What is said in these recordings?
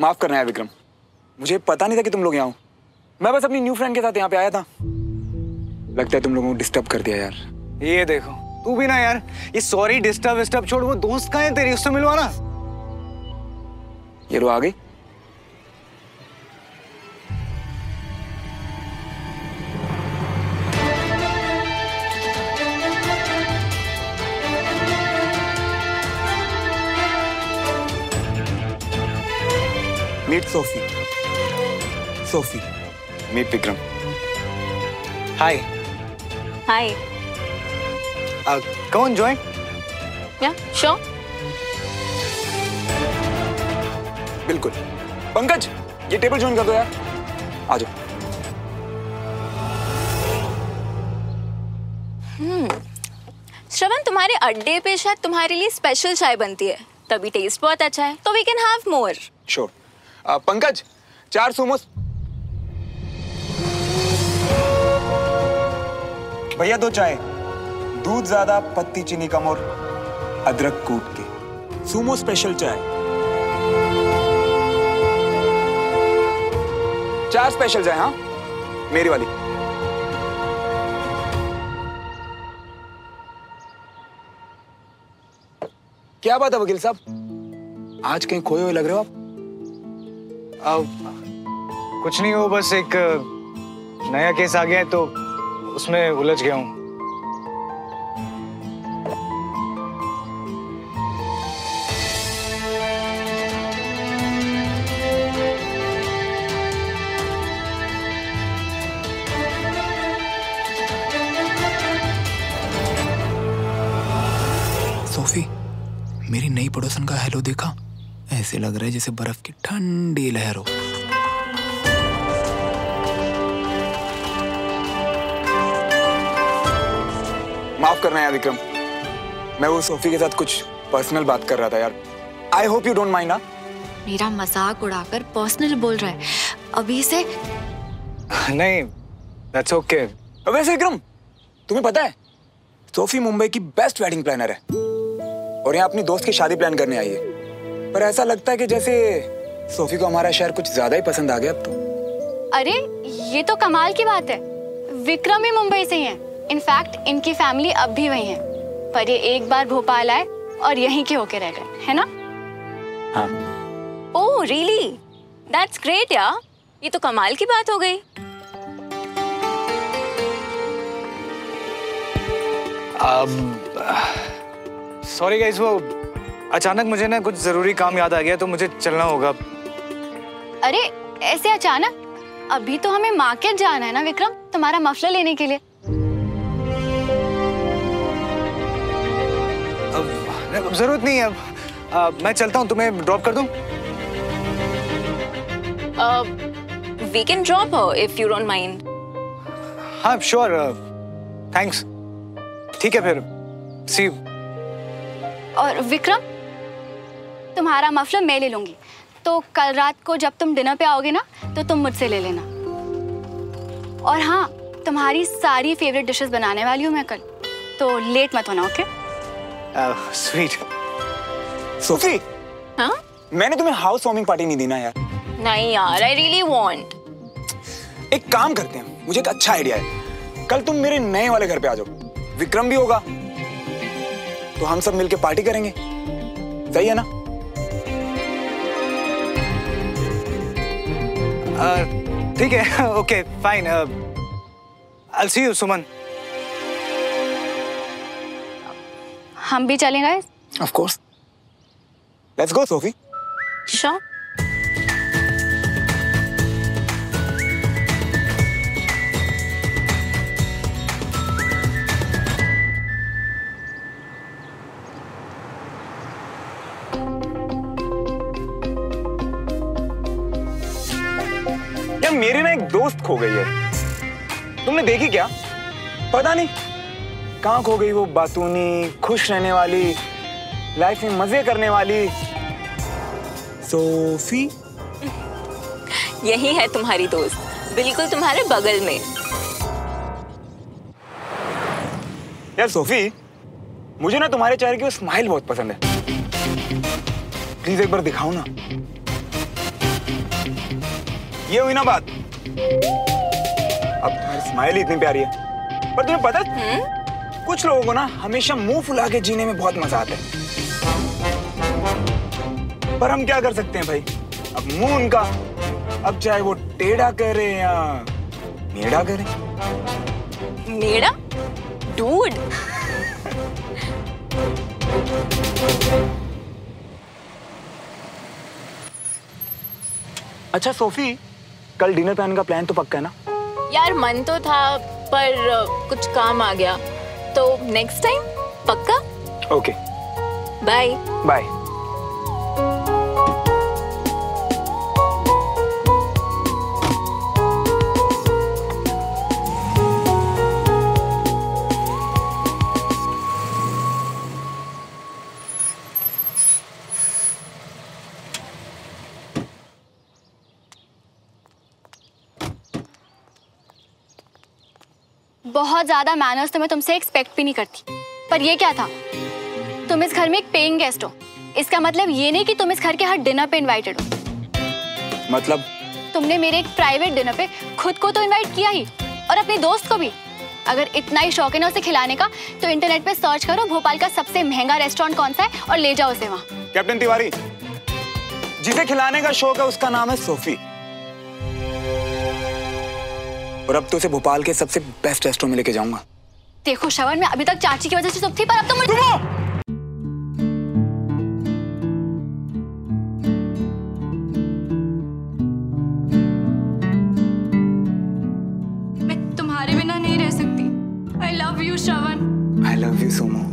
माफ करना है विक्रम, मुझे पता नहीं था कि तुम लोग यहाँ हो। मैं बस अपनी न्यू फ्रेंड के साथ यहाँ पे आया था। लगता है तुम लोगों को डिस्टर्ब कर दिया यार। ये देखो तू भी ना यार, ये सॉरी डिस्टर्ब विस्टर्ब छोड़, वो दोस्त कहाँ है तेरी, उससे मिलवाना। ये लो आ गई। Meet Sophie. Sophie meet Vikram. Hi. Hi. Come on join. Yeah sure. बिल्कुल। पंकज ये टेबल ज्वाइन कर दो यार, आ जाओ। श्रवण, तुम्हारे अड्डे पे शायद तुम्हारे लिए स्पेशल चाय बनती है, तभी टेस्ट बहुत अच्छा है, तो we can have more. Sure. Pankaj 4 samosas. भैया 2 चाय, दूध ज्यादा, पत्ती चीनी कम और अदरक कूट के। सुमो स्पेशल चाय। 4 स्पेशल चाय। हाँ मेरी वाली। क्या बात है वकील साहब, आज कहीं खोए हुए लग रहे हो आप? कुछ नहीं, हो बस एक नया केस आ गया है तो उसमें उलझ गया हूँ। सोफी, मेरी नई पड़ोसन का हेलो देखा? ऐसे लग रहा है जैसे बर्फ की ठंडी लहर हो। माफ करना यार विक्रम, मैं वो सोफी के साथ कुछ पर्सनल बात कर रहा था यार। I hope you don't mind. मेरा मजाक उड़ाकर पर्सनल बोल रहा है अभी से? नहीं, दैट्स ओके। वैसे विक्रम, तुम्हें पता है सोफी मुंबई की बेस्ट वेडिंग प्लानर है और यहाँ अपनी दोस्त की शादी प्लान करने आई है। पर ऐसा लगता है कि जैसे सोफी को हमारा शहर कुछ ज्यादा ही पसंद आ गया अब तो। अरे ये तो कमाल की बात है, विक्रम ही मुंबई से ही है। इनफैक्ट इनकी फैमिली अब भी वही है, पर ये एक बार भोपाल आए और यहीं के होके रह गए, है ना? हाँ। ओह रियली, दैट्स ग्रेट यार, ये तो कमाल की बात हो गई। सॉरी गाइस, वो अचानक मुझे ना कुछ जरूरी काम याद आ गया तो मुझे चलना होगा। अरे ऐसे अचानक? अभी तो हमें मार्केट जाना है ना विक्रम, तुम्हारा मफलर लेने के लिए। अब जरूरत नहीं है, अब मैं चलता हूँ, तुम्हें ड्रॉप कर दूँ? We can drop her if you don't mind. हाँ श्योर, थैंक्स। ठीक है फिर, सी यू। और विक्रम, तुम्हारा मफलर मैं ले लूंगी, तो कल रात को जब तुम डिनर पे आओगे ना तो तुम मुझसे ले लेना। और हाँ, तुम्हारी सारी फेवरेट डिशेस बनाने वाली हूँ मैं कल, तो लेट मत होना, ओके? स्वीट। सोफी, हाँ? मैंने तुम्हें हाउस वार्मिंग पार्टी नहीं दी ना यार। नहीं यार, आई रियली वांट। एक काम करते हैं, मुझे एक अच्छा आइडिया है। कल तुम मेरे नए वाले घर पे आ जाओ, विक्रम भी होगा, तो हम सब मिलके पार्टी करेंगे। सही है ना? ठीक है, okay fine. I see you Suman. हम भी चलेंगे? Of course. Let's go Sophie. Sure. यार मेरी ना एक दोस्त खो गई है, तुमने देखी क्या? पता नहीं कहाँ खो गई वो बातूनी, खुश रहने वाली, लाइफ में मजे करने वाली सोफी। यही है तुम्हारी दोस्त, बिल्कुल तुम्हारे बगल में। यार सोफी, मुझे ना तुम्हारे चेहरे की वो स्माइल बहुत पसंद है, प्लीज एक बार दिखाओ ना। ये हुई ना बात। अब तुम्हारी स्माइल ही इतनी प्यारी है, पर तुम्हें पता है कुछ लोगों को ना हमेशा मुंह फुला के जीने में बहुत मजा आता है। पर हम क्या कर सकते हैं भाई, अब मुंह उनका, अब चाहे वो टेढ़ा करे या मेढ़ा करे। मेढ़ा? डूड। अच्छा सोफी, कल डिनर प्लान का प्लान तो पक्का है ना? यार मन तो था पर कुछ काम आ गया, तो नेक्स्ट टाइम पक्का। Okay bye bye. बहुत ज्यादा मैनर्स तो मैं तुमसे एक्सपेक्ट भी नहीं करती, पर ये क्या था? तुम इस घर में एक पेइंग गेस्ट हो, इसका मतलब ये नहीं कि तुम इस घर के हर डिनर पे इनवाइटेड हो। मतलब? तुमने मेरे एक प्राइवेट डिनर पे खुद को तो इनवाइट किया ही, और अपने दोस्त को भी। अगर इतना ही शौक है ना उसे खिलाने का, तो इंटरनेट पे सर्च करो भोपाल का सबसे महंगा रेस्टोरेंट कौन सा है और ले जाओ उसे वहाँ। कैप्टन तिवारी, जिसे खिलाने का शौक है उसका नाम है सोफी, और अब तो उसे भोपाल के सबसे बेस्ट रेस्टोरेंट में लेके जाऊंगा। देखो श्रवण, मैं अभी तक चाची की वजह से चुप थी, पर अब तो मुझे मैं तुम्हारे बिना नहीं रह सकती। I love you Shravan. I love you सोमो।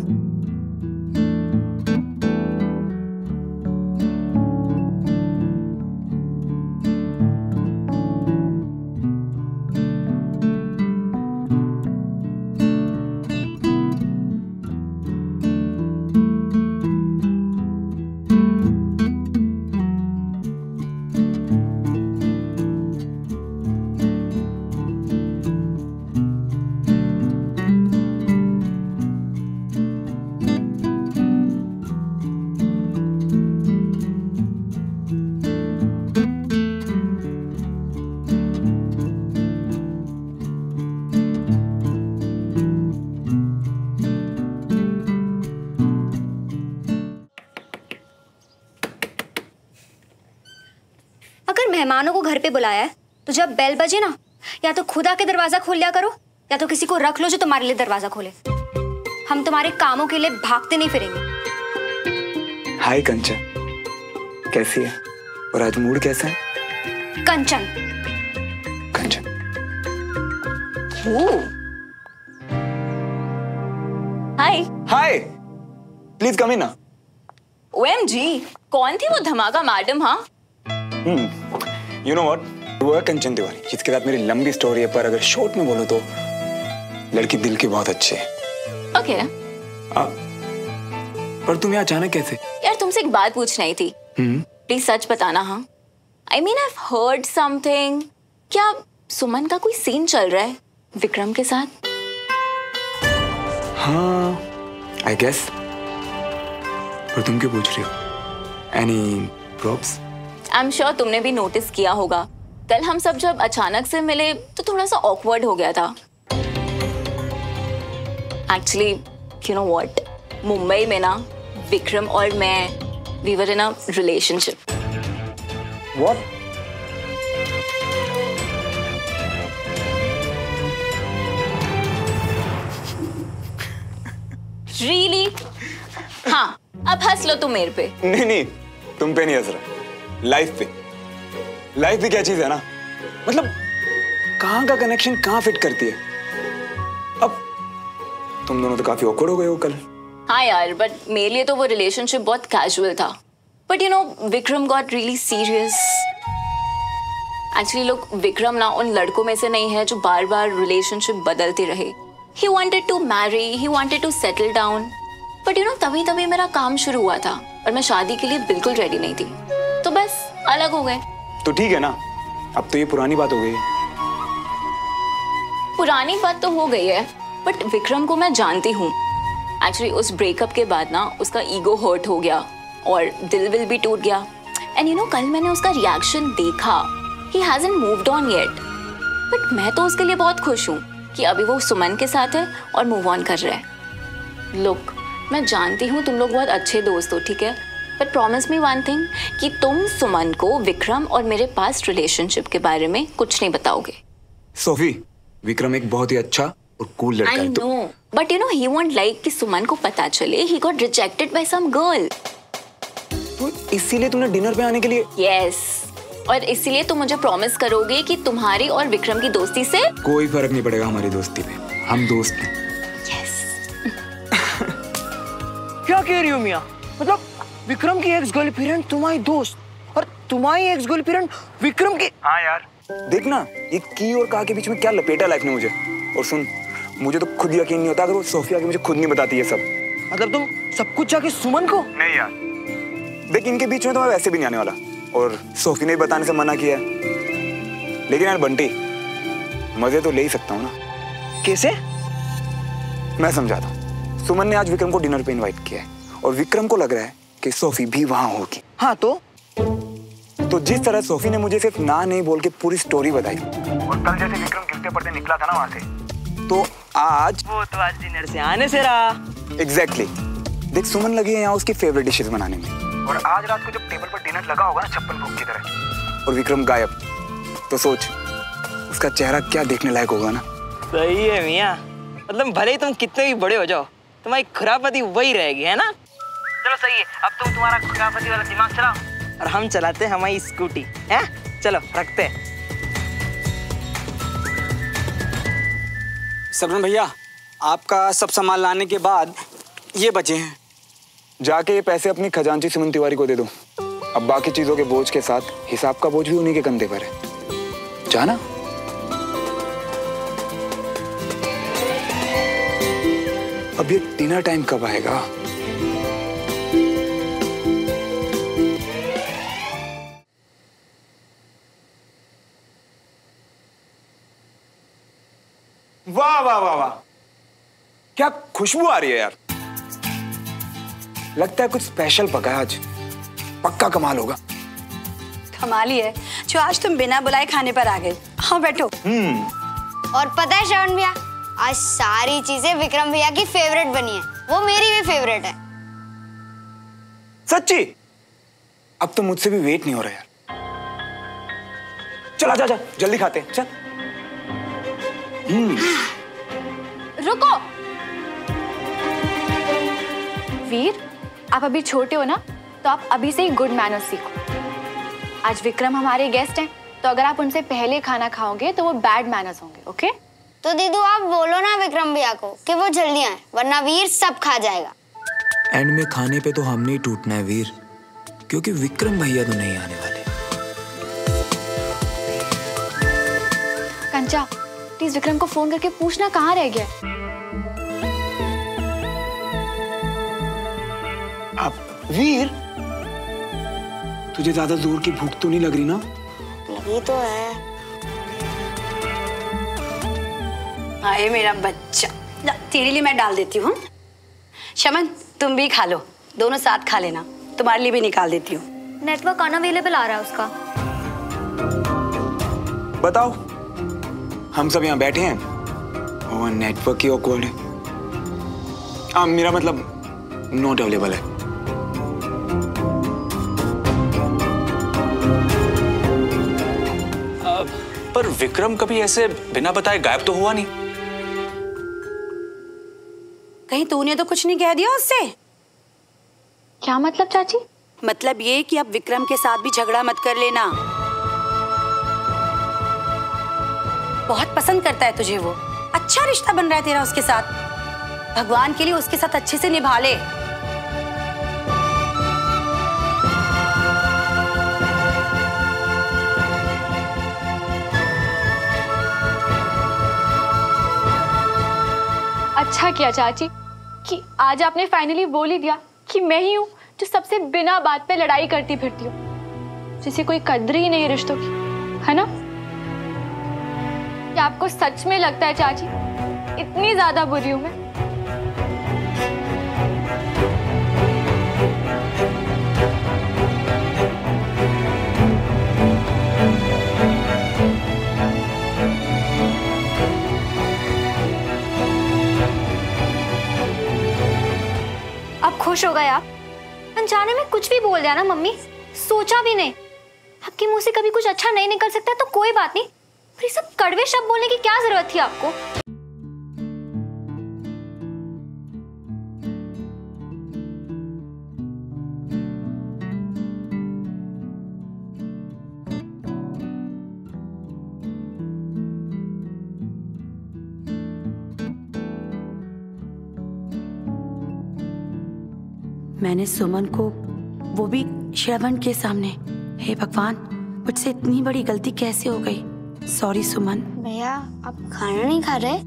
मेहमानों को घर पे बुलाया है तो जब बेल बजे ना, या तो खुद आके दरवाजा खोल लिया करो, या तो किसी को रख लो जो तुम्हारे लिए दरवाजा खोले। हम तुम्हारे कामों के लिए भागते नहीं फिरेंगे। हाय कंचन, कैसी है? और आज मूड कैसा है? कंचन। कंचन। हाय। हाय, प्लीज कम इन ना। OMG, कौन थी वो धमाका मैडम? हाँ, यू नो व्हाट, वो है कंचन तिवारी, जिसके साथ मेरी लंबी स्टोरी है, पर अगर शॉर्ट में बोलो तो लड़की दिल की बहुत अच्छी है। ओके। पर तुम यहाँ अचानक कैसे? यार तुमसे एक बात पूछनी ही थी, प्लीज सच बताना। हाँ, I mean I heard something. क्या सुमन का कोई सीन चल रहा है विक्रम के साथ? हाँ, आई गेस। पर तुम क्यों पूछ रही हो? एनी प्रॉब्स? आई एम श्योर तुमने भी नोटिस किया होगा, कल हम सब जब अचानक से मिले तो थोड़ा सा ऑकवर्ड हो गया था। Actually you know what, Mumbai में ना विक्रम और मैं, we were in a relationship. What? Really? हाँ, अब हंस लो तुम मेरे पे। नहीं, तुम पे नहीं हंस रहा, लाइफ पे। लाइफ भी क्या चीज है ना, मतलब कहाँ का कनेक्शन कहाँ फिट करती है। अब तुम दोनों तो काफी ऑकवर्ड हो गए हो कल। हाँ यार, बट मेरे लिए तो वो रिलेशनशिप बहुत कैजुअल था, but you know Vikram got really serious. Actually लोग, विक्रम ना उन लड़कों में से नहीं है जो बार बार रिलेशनशिप बदलते रहे। He wanted to marry, he wanted to settle down, but you know तभी मेरा काम शुरू हुआ था और मैं शादी के लिए बिल्कुल रेडी नहीं थी, तो बस अलग हो गए। तो ठीक है ना, अब तो ये पुरानी बात हो गई है। पुरानी बात तो हो गई है, बट विक्रम को मैं जानती हूँ। एक्चुअली उस ब्रेकअप के बाद ना उसका ईगो हर्ट हो गया और दिल विल भी टूट गया। एंड यू नो कल मैंने उसका रिएक्शन देखा, He hasn't moved on yet. But मैं तो उसके लिए बहुत खुश हूँ कि अभी वो सुमन के साथ है और मूव ऑन कर रहा है। Look, मैं जानती हूँ तुम लोग बहुत अच्छे दोस्त हो, ठीक है? But promise me one thing कि तुम सुमन को विक्रम और मेरे पास्ट रिलेशनशिप के बारे में कुछ नहीं बताओगे। सोफी, विक्रम एक बहुत ही अच्छा और कूल लड़का है। I know, but you know he won't like कि सुमन को पता चले he got rejected by some girl. तो इसीलिए तुमने डिनर पे आने के लिए? Yes. और इसीलिए तुम मुझे प्रॉमिस करोगे कि तुम्हारी और विक्रम की दोस्ती से कोई फर्क नहीं पड़ेगा हमारी दोस्ती पे, हम दोस्त हैं। Yes. क्या कह रही हो मियाँ? मतलब विक्रम की एक्स गर्लफ्रेंड तुम्हारी दोस्त और तुम्हारी एक्स गर्लफ्रेंड विक्रम की? हाँ यार। देखना ये की और का के बीच में क्या लपेटा लाइफ ने मुझे। और सुन, मुझे तो खुद यकीन नहीं होता अगर वो सोफिया की मुझे खुद नहीं बताती ये सब। मतलब तुम सब कुछ जाके सुमन को? नहीं यार। देख इनके बीच में तो मैं वैसे भी नहीं आने वाला और सोफी ने बताने से मना किया है। लेकिन यार बंटी, मजे तो ले ही सकता हूँ ना। कैसे? मैं समझाता हूँ। सुमन ने आज विक्रम को डिनर पे इनवाइट किया है और विक्रम को लग रहा है कि सोफी भी वहां होगी। हाँ तो जिस तरह सोफी ने मुझे सिर्फ ना नहीं बोल के पूरी स्टोरी बताई और कल जैसे विक्रम गिरते पड़ते निकला था ना वहां से, तो आज वो तो आज डिनर से आने से रहा। एग्जैक्टली देख सुमन लगी है यहाँ उसकी फेवरेट डिशेस बनाने में और आज रात को जब टेबल पर डिनर लगा होगा ना छप्पन भोग की तरह, और विक्रम गायब, तो सोच उसका चेहरा क्या देखने लायक होगा ना। सही है मियाँ, मतलब भले ही तुम कितने भी बड़े हो जाओ तुम्हारी खुराफती वही रहेगी, है ना? चलो सही है, अब तुम तुम्हारा खुराफती वाला दिमाग चलाओ और हम चलाते हैं हमारी स्कूटी, है? चलो रखते हैं। सबरन भैया, आपका सब सामान लाने के बाद ये बचे हैं। जाके ये पैसे अपनी खजांची सुमन तिवारी को दे दो। अब बाकी चीजों के बोझ के साथ हिसाब का बोझ भी उन्हीं के कंधे पर है। जाना। अब ये डिनर टाइम कब आएगा? वाह वाह वाह वाह, क्या खुशबू आ रही है यार। लगता है कुछ स्पेशल पका है आज, पक्का कमाल होगा। कमाल ही है जो आज तुम बिना बुलाए खाने पर आ गए। हाँ बैठो। और पता है श्रवण भैया, आज सारी चीजें विक्रम भैया की फेवरेट बनी है, वो मेरी भी फेवरेट है। सच्ची? अब तो मुझसे भी वेट नहीं हो रहा यार। चल आजा, जा जल्दी खाते हैं, चल। रुको वीर, आप अभी छोटे हो ना, तो आप अभी से ही गुड मैनर्स सीखो। आज विक्रम हमारे गेस्ट हैं, तो अगर आप उनसे पहले खाना खाओगे तो वो बैड मैनर्स होंगे, ओके? तो दीदू आप बोलो ना विक्रम भैया को कि वो जल्दी आए, वरना वीर सब खा जाएगा। एंड में खाने पे तो हमने ही टूटना है वीर, क्योंकि विक्रम भैया तो नहीं आने वाले। कंचा, प्लीज विक्रम को फोन करके पूछना कहाँ रह गया। अब वीर, तुझे ज्यादा जोर की भूख तो नहीं लग रही ना? लगी तो है। आए मेरा बच्चा, ला, तेरे लिए मैं डाल देती हूँ। शमन तुम भी खा लो, दोनों साथ खा लेना, तुम्हारे लिए भी निकाल देती हूँ। नेटवर्क अनअवेलेबल आ रहा है उसका। बताओ, हम सब यहाँ बैठे हैं और नेटवर्क ही ऑकवर्ड है। मेरा मतलब नॉट अवेलेबल है। पर विक्रम कभी ऐसे बिना बताए गायब तो हुआ नहीं। कहीं तूने तो कुछ नहीं कह दिया उससे? क्या मतलब चाची? मतलब ये कि अब विक्रम के साथ भी झगड़ा मत कर लेना। बहुत पसंद करता है तुझे वो, अच्छा रिश्ता बन रहा है तेरा उसके साथ। भगवान के लिए उसके साथ अच्छे से निभा ले। अच्छा किया चाची कि आज आपने फाइनली बोल ही दिया कि मैं ही हूँ जो सबसे बिना बात पे लड़ाई करती फिरती हूँ, जिसे कोई कद्र ही नहीं रिश्तों की, है ना? क्या आपको सच में लगता है चाची इतनी ज्यादा बुरी हूं मैं? अनजाने में कुछ भी बोल दिया ना मम्मी, सोचा भी नहीं। आपके मुंह से कभी कुछ अच्छा नहीं निकल सकता तो कोई बात नहीं, पर ये सब कड़वे शब्द बोलने की क्या जरूरत थी आपको? मैंने सुमन को, वो भी श्रवण के सामने, हे भगवान मुझसे इतनी बड़ी गलती कैसे हो गई। सॉरी सुमन। भैया आप खाना नहीं खा रहे?